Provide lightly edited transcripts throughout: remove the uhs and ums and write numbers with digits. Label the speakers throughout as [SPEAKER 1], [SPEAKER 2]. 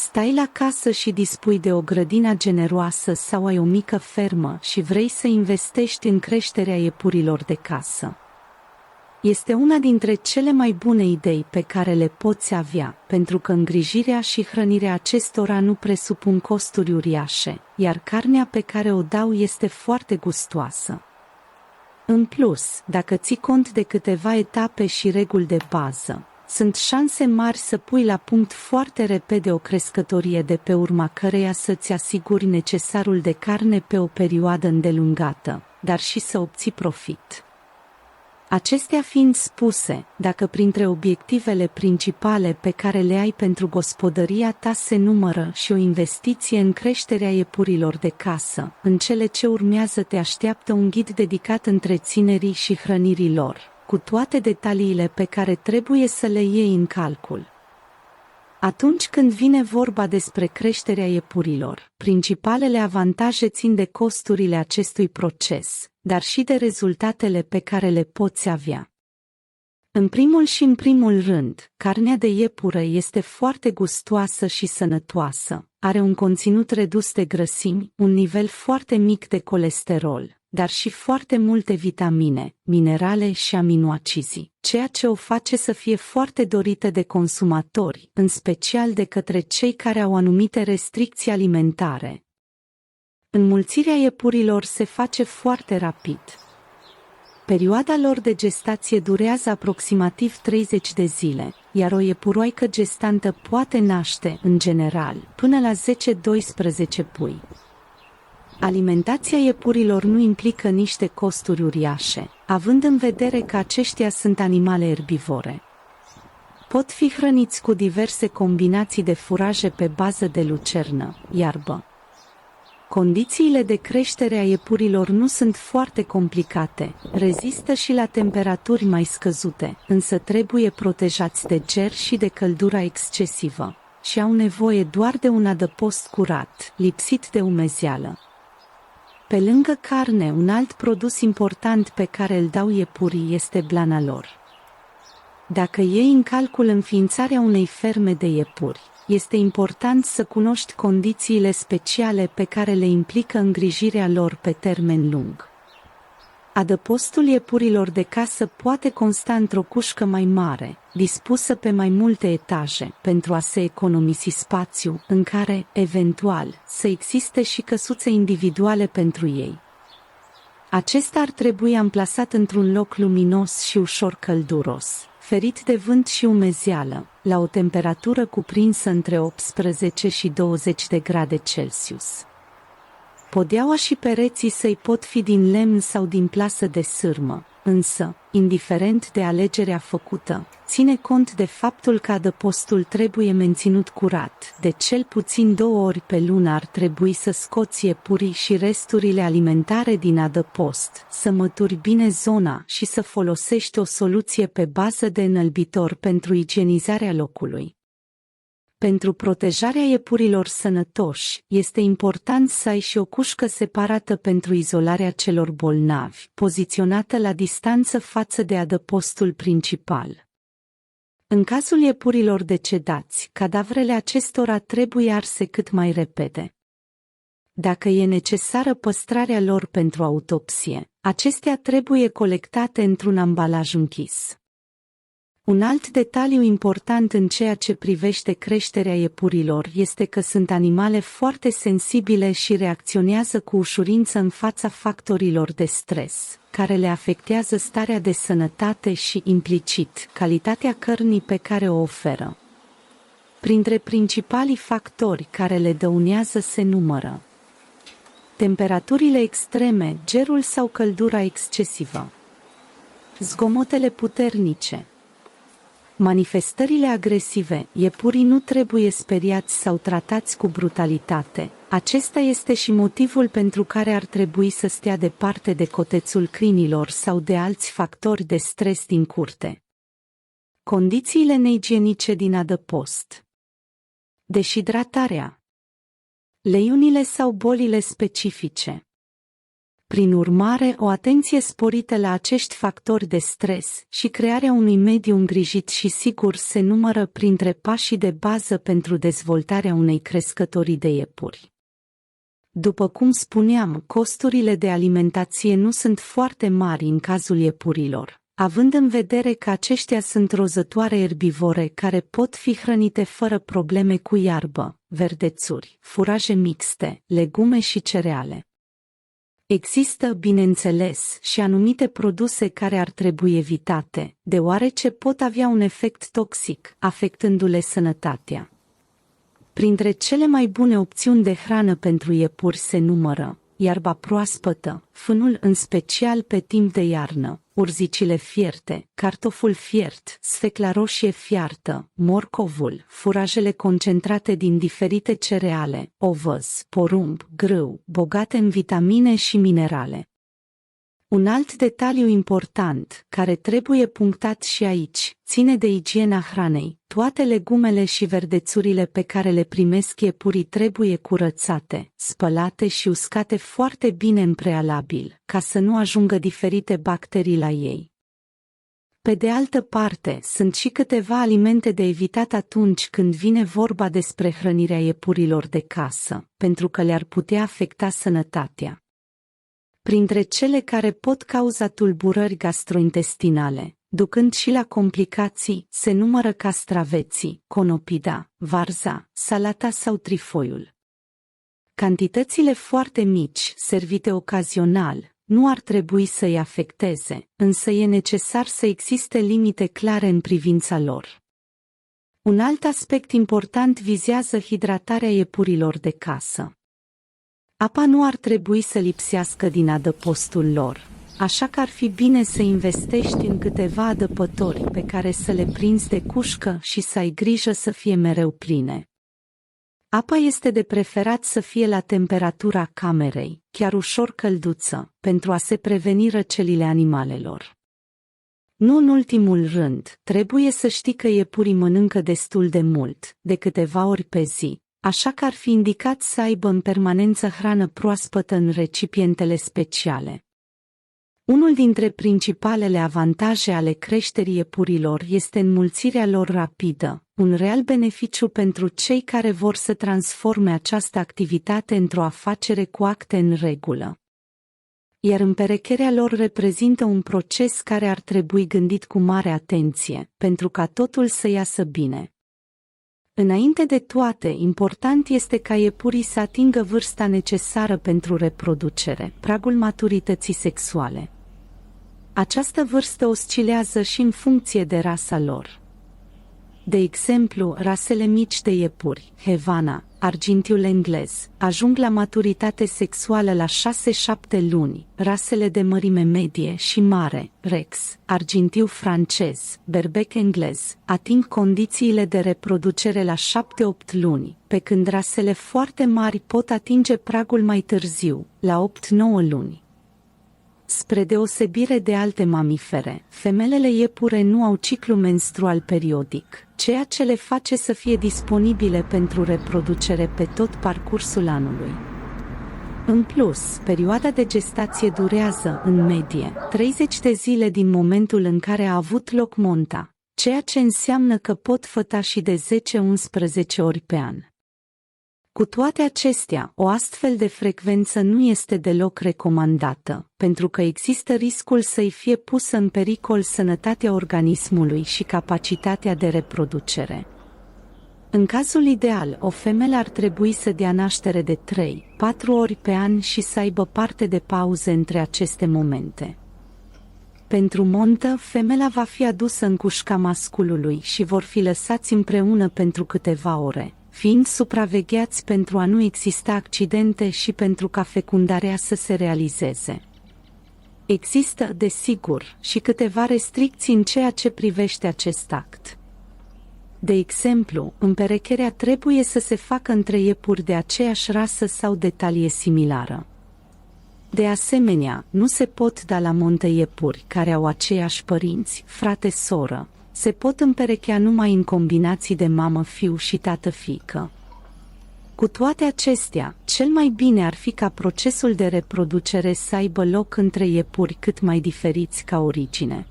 [SPEAKER 1] Stai la casă și dispui de o grădină generoasă sau ai o mică fermă și vrei să investești în creșterea iepurilor de casă. Este una dintre cele mai bune idei pe care le poți avea, pentru că îngrijirea și hrănirea acestora nu presupun costuri uriașe, iar carnea pe care o dau este foarte gustoasă. În plus, dacă ții cont de câteva etape și reguli de bază, sunt șanse mari să pui la punct foarte repede o crescătorie de pe urma căreia să-ți asiguri necesarul de carne pe o perioadă îndelungată, dar și să obții profit. Acestea fiind spuse, dacă printre obiectivele principale pe care le ai pentru gospodăria ta se numără și o investiție în creșterea iepurilor de casă, în cele ce urmează te așteaptă un ghid dedicat întreținerii și hrănirii lor, cu toate detaliile pe care trebuie să le iei în calcul. Atunci când vine vorba despre creșterea iepurilor, principalele avantaje țin de costurile acestui proces, dar și de rezultatele pe care le poți avea. În primul rând, carnea de iepure este foarte gustoasă și sănătoasă, are un conținut redus de grăsimi, un nivel foarte mic de colesterol, dar și foarte multe vitamine, minerale și aminoacizi, ceea ce o face să fie foarte dorită de consumatori, în special de către cei care au anumite restricții alimentare. Înmulțirea iepurilor se face foarte rapid. Perioada lor de gestație durează aproximativ 30 de zile, iar o iepuroaică gestantă poate naște, în general, până la 10-12 pui. Alimentația iepurilor nu implică niște costuri uriașe, având în vedere că aceștia sunt animale erbivore. Pot fi hrăniți cu diverse combinații de furaje pe bază de lucernă, iarbă. Condițiile de creștere a iepurilor nu sunt foarte complicate, rezistă și la temperaturi mai scăzute, însă trebuie protejați de ger și de căldura excesivă, și au nevoie doar de un adăpost curat, lipsit de umezeală. Pe lângă carne, un alt produs important pe care îl dau iepurii este blana lor. Dacă iei în calcul înființarea unei ferme de iepuri, este important să cunoști condițiile speciale pe care le implică îngrijirea lor pe termen lung. Adăpostul iepurilor de casă poate consta într-o cușcă mai mare, dispusă pe mai multe etaje, pentru a se economisi spațiu, în care, eventual, să existe și căsuțe individuale pentru ei. Acesta ar trebui amplasat într-un loc luminos și ușor călduros, ferit de vânt și umezeală, la o temperatură cuprinsă între 18 și 20 de grade Celsius. Podeaua și pereții săi pot fi din lemn sau din plasă de sârmă, însă, indiferent de alegerea făcută, ține cont de faptul că adăpostul trebuie menținut curat, de cel puțin 2 ori pe lună ar trebui să scoți iepurii și resturile alimentare din adăpost, să mături bine zona și să folosești o soluție pe bază de înălbitor pentru igienizarea locului. Pentru protejarea iepurilor sănătoși, este important să ai și o cușcă separată pentru izolarea celor bolnavi, poziționată la distanță față de adăpostul principal. În cazul iepurilor decedați, cadavrele acestora trebuie arse cât mai repede. Dacă e necesară păstrarea lor pentru autopsie, acestea trebuie colectate într-un ambalaj închis. Un alt detaliu important în ceea ce privește creșterea iepurilor este că sunt animale foarte sensibile și reacționează cu ușurință în fața factorilor de stres, care le afectează starea de sănătate și, implicit, calitatea cărnii pe care o oferă. Printre principalii factori care le dăunează se numără temperaturile extreme, gerul sau căldura excesivă, zgomotele puternice, manifestările agresive. Iepurii nu trebuie speriați sau tratați cu brutalitate. Acesta este și motivul pentru care ar trebui să stea departe de cotețul câinilor sau de alți factori de stres din curte. Condițiile neigienice din adăpost. Deshidratarea. Leiunile sau bolile specifice. Prin urmare, o atenție sporită la acești factori de stres și crearea unui mediu îngrijit și sigur se numără printre pașii de bază pentru dezvoltarea unei crescătorii de iepuri. După cum spuneam, costurile de alimentație nu sunt foarte mari în cazul iepurilor, având în vedere că aceștia sunt rozătoare erbivore care pot fi hrănite fără probleme cu iarbă, verdețuri, furaje mixte, legume și cereale. Există, bineînțeles, și anumite produse care ar trebui evitate, deoarece pot avea un efect toxic, afectându-le sănătatea. Printre cele mai bune opțiuni de hrană pentru iepuri se numără iarba proaspătă, fânul în special pe timp de iarnă, urzicile fierte, cartoful fiert, sfecla roșie fiartă, morcovul, furajele concentrate din diferite cereale, ovăz, porumb, grâu, bogate în vitamine și minerale. Un alt detaliu important, care trebuie punctat și aici, ține de igiena hranei. Toate legumele și verdețurile pe care le primesc iepurii trebuie curățate, spălate și uscate foarte bine în prealabil, ca să nu ajungă diferite bacterii la ei. Pe de altă parte, sunt și câteva alimente de evitat atunci când vine vorba despre hrănirea iepurilor de casă, pentru că le-ar putea afecta sănătatea. Printre cele care pot cauza tulburări gastrointestinale, ducând și la complicații, se numără castraveții, conopida, varza, salata sau trifoiul. Cantitățile foarte mici, servite ocazional, nu ar trebui să îi afecteze, însă e necesar să existe limite clare în privința lor. Un alt aspect important vizează hidratarea iepurilor de casă. Apa nu ar trebui să lipsească din adăpostul lor, așa că ar fi bine să investești în câteva adăpători pe care să le prinzi de cușcă și să ai grijă să fie mereu pline. Apa este de preferat să fie la temperatura camerei, chiar ușor călduță, pentru a se preveni răcelile animalelor. Nu în ultimul rând, trebuie să știi că iepurii mănâncă destul de mult, de câteva ori pe zi, așa că ar fi indicat să aibă în permanență hrană proaspătă în recipientele speciale. Unul dintre principalele avantaje ale creșterii iepurilor este înmulțirea lor rapidă, un real beneficiu pentru cei care vor să transforme această activitate într-o afacere cu acte în regulă. Iar împerecherea lor reprezintă un proces care ar trebui gândit cu mare atenție, pentru ca totul să iasă bine. Înainte de toate, important este ca iepurii să atingă vârsta necesară pentru reproducere, pragul maturității sexuale. Această vârstă oscilează și în funcție de rasa lor. De exemplu, rasele mici de iepuri, Havana, argintiul englez, ajung la maturitate sexuală la 6-7 luni, rasele de mărime medie și mare, Rex, argintiu francez, berbec englez, ating condițiile de reproducere la 7-8 luni, pe când rasele foarte mari pot atinge pragul mai târziu, la 8-9 luni. Spre deosebire de alte mamifere, femelele iepure nu au ciclu menstrual periodic, ceea ce le face să fie disponibile pentru reproducere pe tot parcursul anului. În plus, perioada de gestație durează, în medie, 30 de zile din momentul în care a avut loc monta, ceea ce înseamnă că pot făta și de 10-11 ori pe an. Cu toate acestea, o astfel de frecvență nu este deloc recomandată, pentru că există riscul să-i fie pusă în pericol sănătatea organismului și capacitatea de reproducere. În cazul ideal, o femeie ar trebui să dea naștere de 3-4 ori pe an și să aibă parte de pauze între aceste momente. Pentru montă, femeia va fi adusă în cușca masculului și vor fi lăsați împreună pentru câteva ore, fiind supravegheați pentru a nu exista accidente și pentru ca fecundarea să se realizeze. Există, desigur, și câteva restricții în ceea ce privește acest act. De exemplu, împerecherea trebuie să se facă între iepuri de aceeași rasă sau de talie similară. De asemenea, nu se pot da la montă iepuri care au aceiași părinți, frate-soră. Se pot împerechea numai în combinații de mamă-fiu și tată-fiică. Cu toate acestea, cel mai bine ar fi ca procesul de reproducere să aibă loc între iepuri cât mai diferiți ca origine.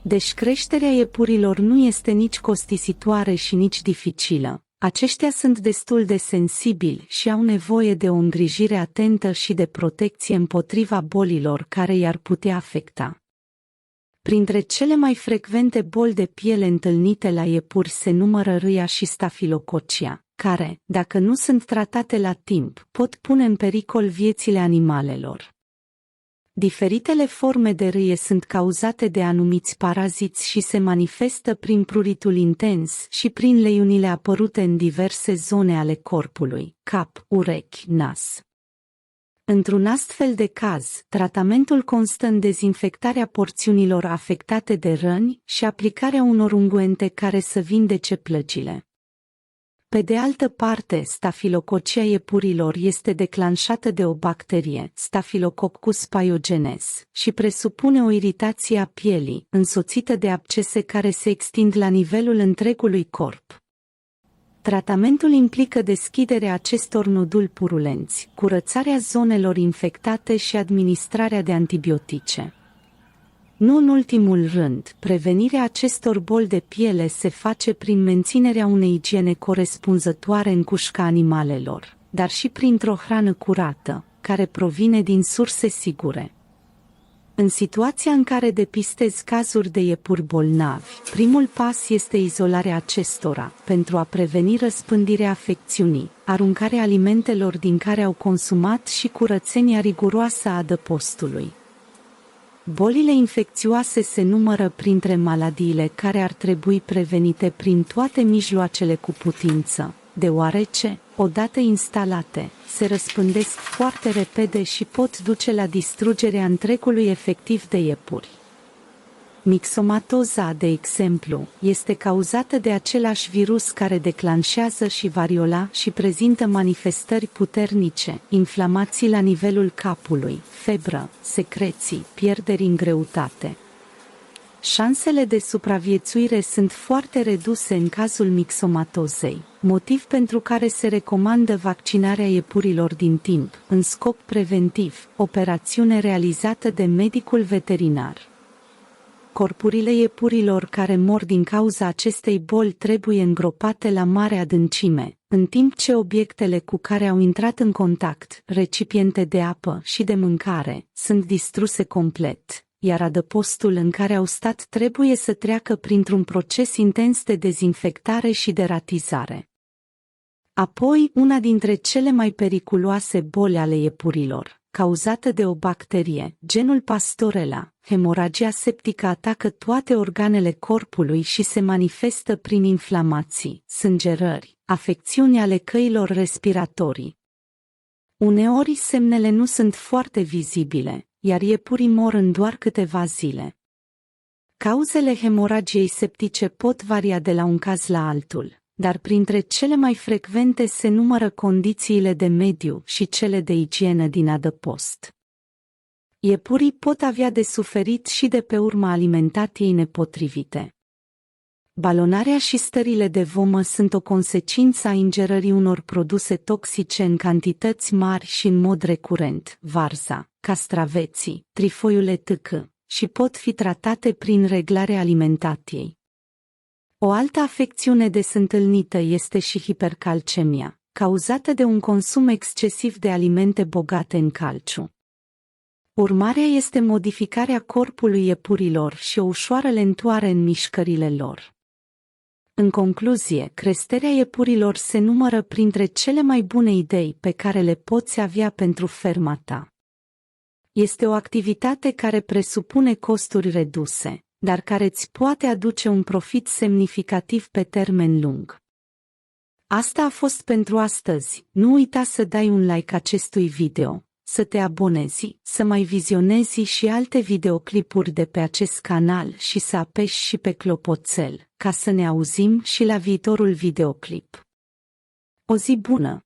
[SPEAKER 1] Deci creșterea iepurilor nu este nici costisitoare și nici dificilă. Aceștia sunt destul de sensibili și au nevoie de o îngrijire atentă și de protecție împotriva bolilor care i-ar putea afecta. Printre cele mai frecvente boli de piele întâlnite la iepuri se numără râia și stafilococia, care, dacă nu sunt tratate la timp, pot pune în pericol viețile animalelor. Diferitele forme de râie sunt cauzate de anumiți paraziți și se manifestă prin pruritul intens și prin leiunile apărute în diverse zone ale corpului, cap, urechi, nas. Într-un astfel de caz, tratamentul constă în dezinfectarea porțiunilor afectate de răni și aplicarea unor unguente care să vindece plăgile. Pe de altă parte, stafilococia iepurilor este declanșată de o bacterie, Staphylococcus pyogenes, și presupune o iritație a pielii, însoțită de abcese care se extind la nivelul întregului corp. Tratamentul implică deschiderea acestor noduli purulenți, curățarea zonelor infectate și administrarea de antibiotice. Nu în ultimul rând, prevenirea acestor boli de piele se face prin menținerea unei igiene corespunzătoare în cușca animalelor, dar și printr-o hrană curată, care provine din surse sigure. În situația în care depistezi cazuri de iepuri bolnavi, primul pas este izolarea acestora, pentru a preveni răspândirea afecțiunii, aruncarea alimentelor din care au consumat și curățenia riguroasă a adăpostului. Bolile infecțioase se numără printre maladiile care ar trebui prevenite prin toate mijloacele cu putință, deoarece, odată instalate, se răspândesc foarte repede și pot duce la distrugerea întregului efectiv de iepuri. Mixomatoza, de exemplu, este cauzată de același virus care declanșează și variola și prezintă manifestări puternice, inflamații la nivelul capului, febră, secreții, pierderi în greutate. Șansele de supraviețuire sunt foarte reduse în cazul mixomatozei, motiv pentru care se recomandă vaccinarea iepurilor din timp, în scop preventiv, operațiune realizată de medicul veterinar. Corpurile iepurilor care mor din cauza acestei boli trebuie îngropate la mare adâncime, în timp ce obiectele cu care au intrat în contact, recipiente de apă și de mâncare, sunt distruse complet, iar adăpostul în care au stat trebuie să treacă printr-un proces intens de dezinfectare și deratizare. Apoi, una dintre cele mai periculoase boli ale iepurilor, cauzată de o bacterie, genul Pastorella, hemoragia septică atacă toate organele corpului și se manifestă prin inflamații, sângerări, afecțiuni ale căilor respiratorii. Uneori semnele nu sunt foarte vizibile, iar iepurii mor în doar câteva zile. Cauzele hemoragiei septice pot varia de la un caz la altul, dar printre cele mai frecvente se numără condițiile de mediu și cele de igienă din adăpost. Iepurii pot avea de suferit și de pe urma alimentației nepotrivite. Balonarea și stările de vomă sunt o consecință a ingerării unor produse toxice în cantități mari și în mod recurent, varza, castraveții, trifoiul etc., și pot fi tratate prin reglarea alimentației. O altă afecțiune des întâlnită este și hipercalcemia, cauzată de un consum excesiv de alimente bogate în calciu. Urmarea este modificarea corpului iepurilor și o ușoară lentoare în mișcările lor. În concluzie, creșterea iepurilor se numără printre cele mai bune idei pe care le poți avea pentru ferma ta. Este o activitate care presupune costuri reduse, dar care îți poate aduce un profit semnificativ pe termen lung. Asta a fost pentru astăzi. Nu uita să dai un like acestui video, să te abonezi, să mai vizionezi și alte videoclipuri de pe acest canal și să apeși și pe clopoțel, ca să ne auzim și la viitorul videoclip. O zi bună!